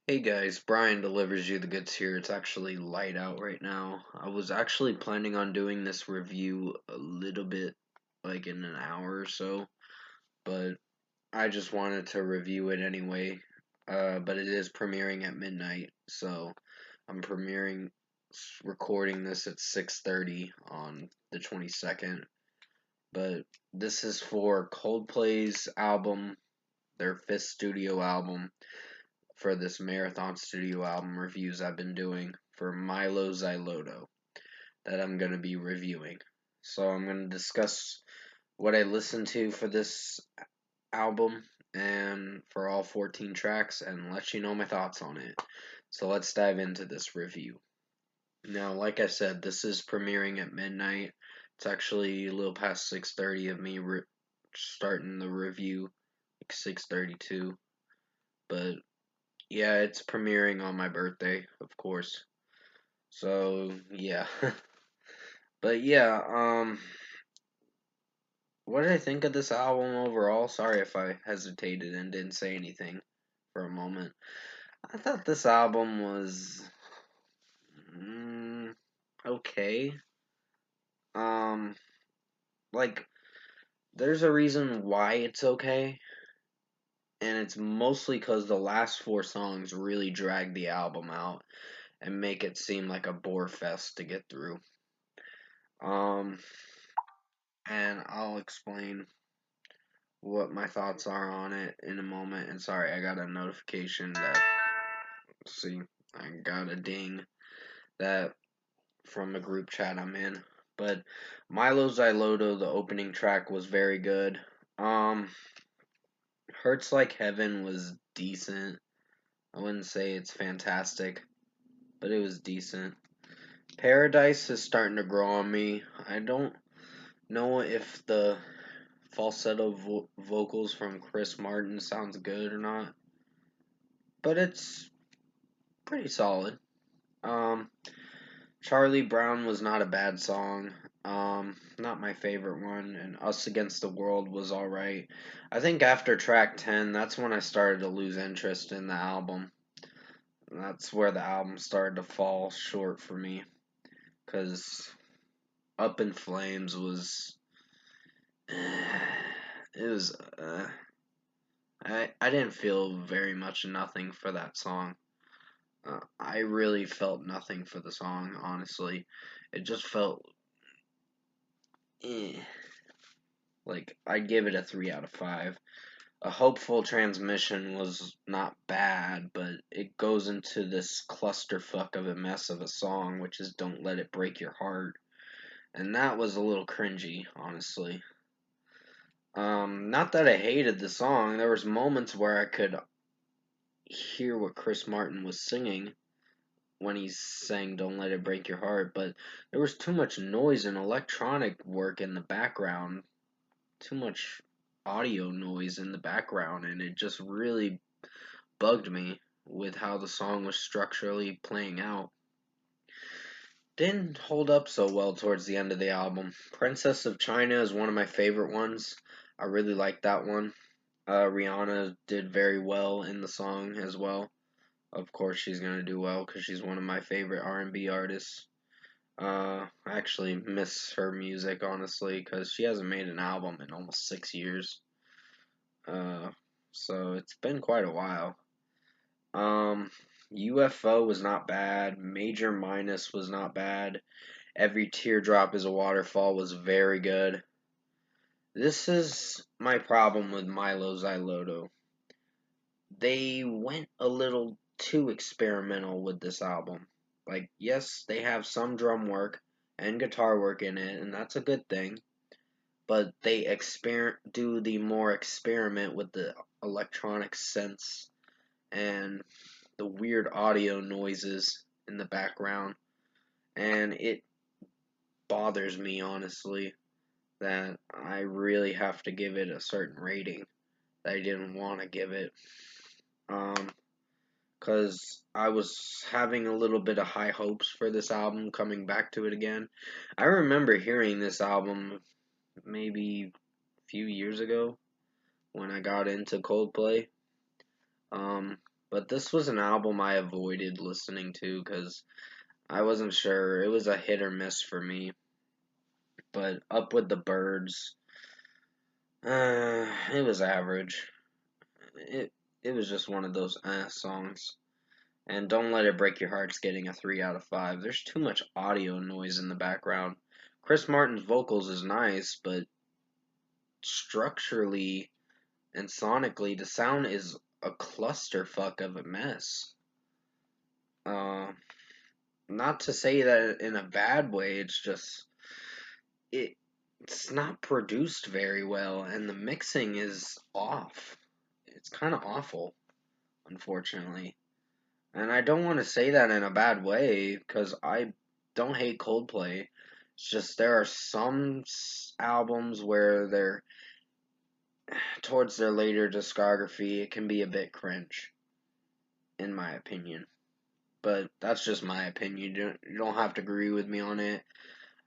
Hey guys, Brian delivers you the goods here. It's actually light out right now. I was actually planning on doing this review a little bit like in an hour or so, but I just wanted to review it anyway. But it is premiering at midnight, so I'm recording this at 6:30 on the 22nd. But this is for Coldplay's album, their fifth studio album for this marathon studio album reviews I've been doing for Mylo Xyloto that I'm going to be reviewing. So I'm going to discuss what I listened to for this album and for all 14 tracks and let you know my thoughts on it. So let's dive into this review. Now, like I said, this is premiering at midnight. It's actually a little past 6:30 of me starting the review, like 6:32. But yeah, it's premiering on my birthday, of course. So, yeah. But yeah, what did I think of this album overall? Sorry if I hesitated and didn't say anything for a moment. I thought this album was okay. Um, like there's a reason why it's okay, and it's mostly because the last four songs really drag the album out and make it seem like a bore fest to get through. Um, and I'll explain what my thoughts are on it in a moment. And sorry, I got a notification that, see, I got a ding that from a group chat I'm in. But Mylo Xyloto, the opening track was very good. Um, Hurts Like Heaven was decent. I wouldn't say it's fantastic, but it was decent. Paradise is starting to grow on me. I don't know if the falsetto vocals from Chris Martin sounds good or not, but it's pretty solid. Um, Charlie Brown was not a bad song. Not my favorite one, and Us Against the World was alright. I think after track 10, that's when I started to lose interest in the album. That's where the album started to fall short for me, because Up in Flames was. It was. I didn't feel very much nothing for that song. I really felt nothing for the song, honestly. It just felt eh. Like, I'd give it a 3 out of 5. A Hopeful Transmission was not bad, but it goes into this clusterfuck of a mess of a song, which is Don't Let It Break Your Heart. And that was a little cringy, honestly. Not that I hated the song. There was moments where I could hear what Chris Martin was singing when he's saying Don't Let It Break Your Heart, but there was too much noise and electronic work in the background, too much audio noise in the background, and it just really bugged me with how the song was structurally playing out. Didn't hold up so well towards the end of the album. Princess of China is one of my favorite ones. I really like that one. Rihanna did very well in the song as well. Of course, she's gonna do well because she's one of my favorite R&B artists. I actually miss her music honestly because she hasn't made an album in almost 6 years. Uh, so it's been quite a while. Um, UFO was not bad. Major Minus was not bad. Every Teardrop is a Waterfall was very good. This is my problem with Mylo Xyloto. They went a little too experimental with this album. Like, yes, they have some drum work and guitar work in it, and that's a good thing. But they do the more experiment with the electronic synths and the weird audio noises in the background, and it bothers me honestly that I really have to give it a certain rating that I didn't want to give it. Um, because I was having a little bit of high hopes for this album coming back to it again. I remember hearing this album maybe a few years ago when I got into Coldplay. Um, But this was an album I avoided listening to because I wasn't sure. It was a hit or miss for me. But Up with the Birds, it was average. It it was just one of those songs. And Don't Let It Break Your Heart's getting a 3 out of 5. There's too much audio noise in the background. Chris Martin's vocals is nice, but structurally and sonically, the sound is a clusterfuck of a mess. Uh, Not to say that in a bad way, it's just it's not produced very well, and the mixing is off. It's kind of awful, unfortunately. And I don't want to say that in a bad way, because I don't hate Coldplay. It's just there are some albums where they're towards their later discography, it can be a bit cringe, in my opinion. But that's just my opinion. You don't have to agree with me on it.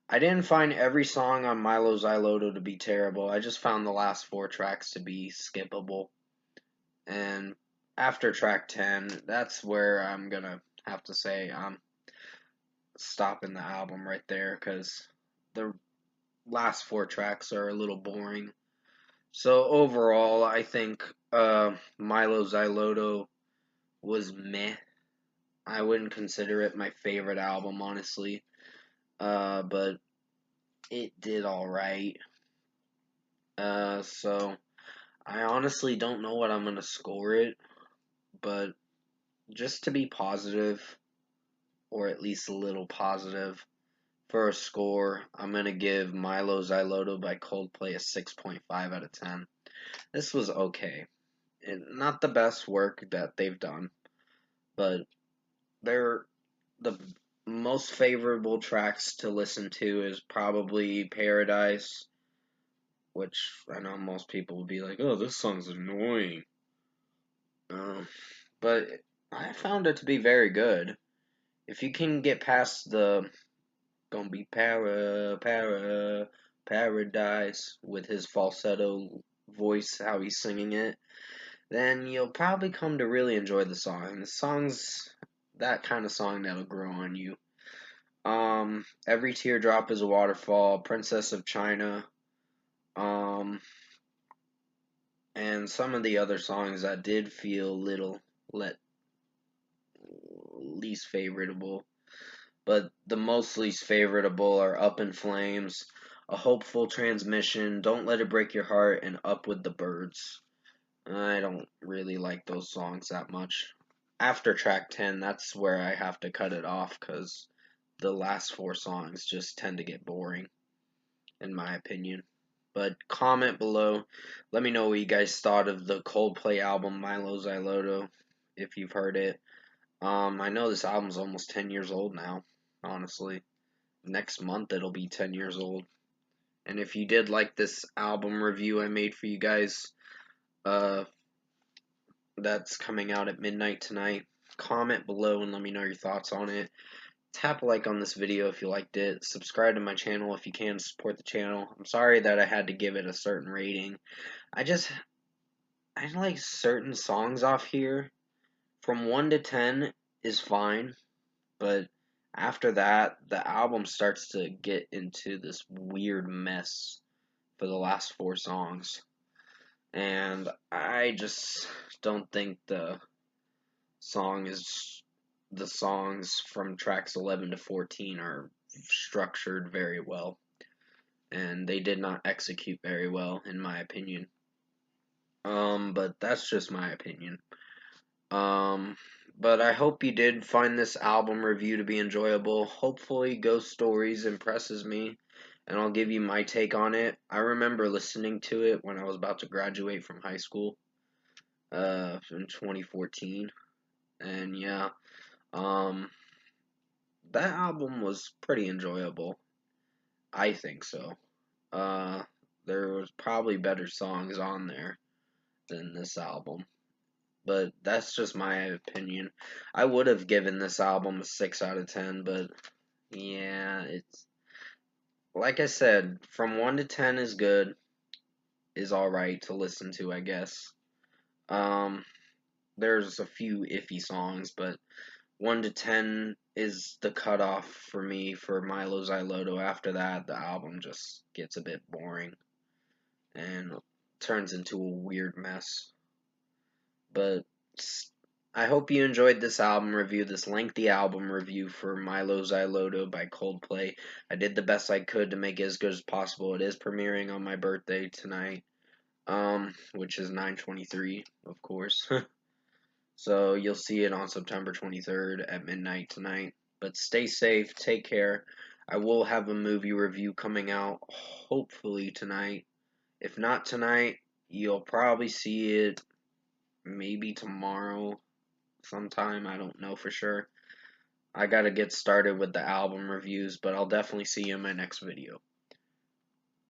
I didn't find every song on Mylo Xyloto to be terrible. I just found the last 4 tracks to be skippable. And after track 10, that's where I'm gonna have to say I'm stopping the album right there because the last 4 tracks are a little boring. So overall, I think Mylo Xyloto was meh. I wouldn't consider it my favorite album, honestly. But it did alright. So I honestly don't know what I'm gonna score it, but just to be positive, or at least a little positive, for a score, I'm gonna give Mylo Xyloto by Coldplay a 6.5 out of 10. This was okay. Not the best work that they've done, but they're the most favorable tracks to listen to is probably Paradise, which I know most people will be like, oh, this song's annoying. But I found it to be very good. If you can get past the gonna be paradise with his falsetto voice, how he's singing it, then you'll probably come to really enjoy the song. And the song's that kind of song that'll grow on you. Every Teardrop is a Waterfall, Princess of China, um, and some of the other songs that did feel little let least favorable, but the most least favorable are Up in Flames, A Hopeful Transmission, Don't Let It Break Your Heart, and Up with the Birds. I don't really like those songs that much. After track 10, that's where I have to cut it off because the last 4 songs just tend to get boring, in my opinion. But comment below. Let me know what you guys thought of the Coldplay album Mylo Xyloto, if you've heard it. I know this album's almost 10 years old now, honestly. Next month it'll be 10 years old. And if you did like this album review I made for you guys, uh, that's coming out at midnight tonight, comment below and let me know your thoughts on it. Tap a like on this video if you liked it. Subscribe to my channel if you can to support the channel. I'm sorry that I had to give it a certain rating. I like certain songs off here. From 1 to 10 is fine, but after that, the album starts to get into this weird mess for the last 4 songs. And I just don't think the songs from tracks 11 to 14 are structured very well. And they did not execute very well, in my opinion. But that's just my opinion. But I hope you did find this album review to be enjoyable. Hopefully, Ghost Stories impresses me, and I'll give you my take on it. I remember listening to it when I was about to graduate from high school, in 2014, and yeah, um, that album was pretty enjoyable. I think so. Uh, there was probably better songs on there than this album. But that's just my opinion. I would have given this album a 6 out of 10, but yeah, it's like I said, from 1 to 10 is good, is alright to listen to, I guess. Um, there's a few iffy songs, but 1 to 10 is the cutoff for me for Mylo Xyloto. After that, the album just gets a bit boring and turns into a weird mess. But I hope you enjoyed this album review, this lengthy album review for Mylo Xyloto by Coldplay. I did the best I could to make it as good as possible. It is premiering on my birthday tonight, which is 9/23, of course. So you'll see it on September 23rd at midnight tonight. But stay safe, take care. I will have a movie review coming out hopefully tonight. If not tonight, you'll probably see it maybe tomorrow sometime. I don't know for sure. I gotta get started with the album reviews, but I'll definitely see you in my next video.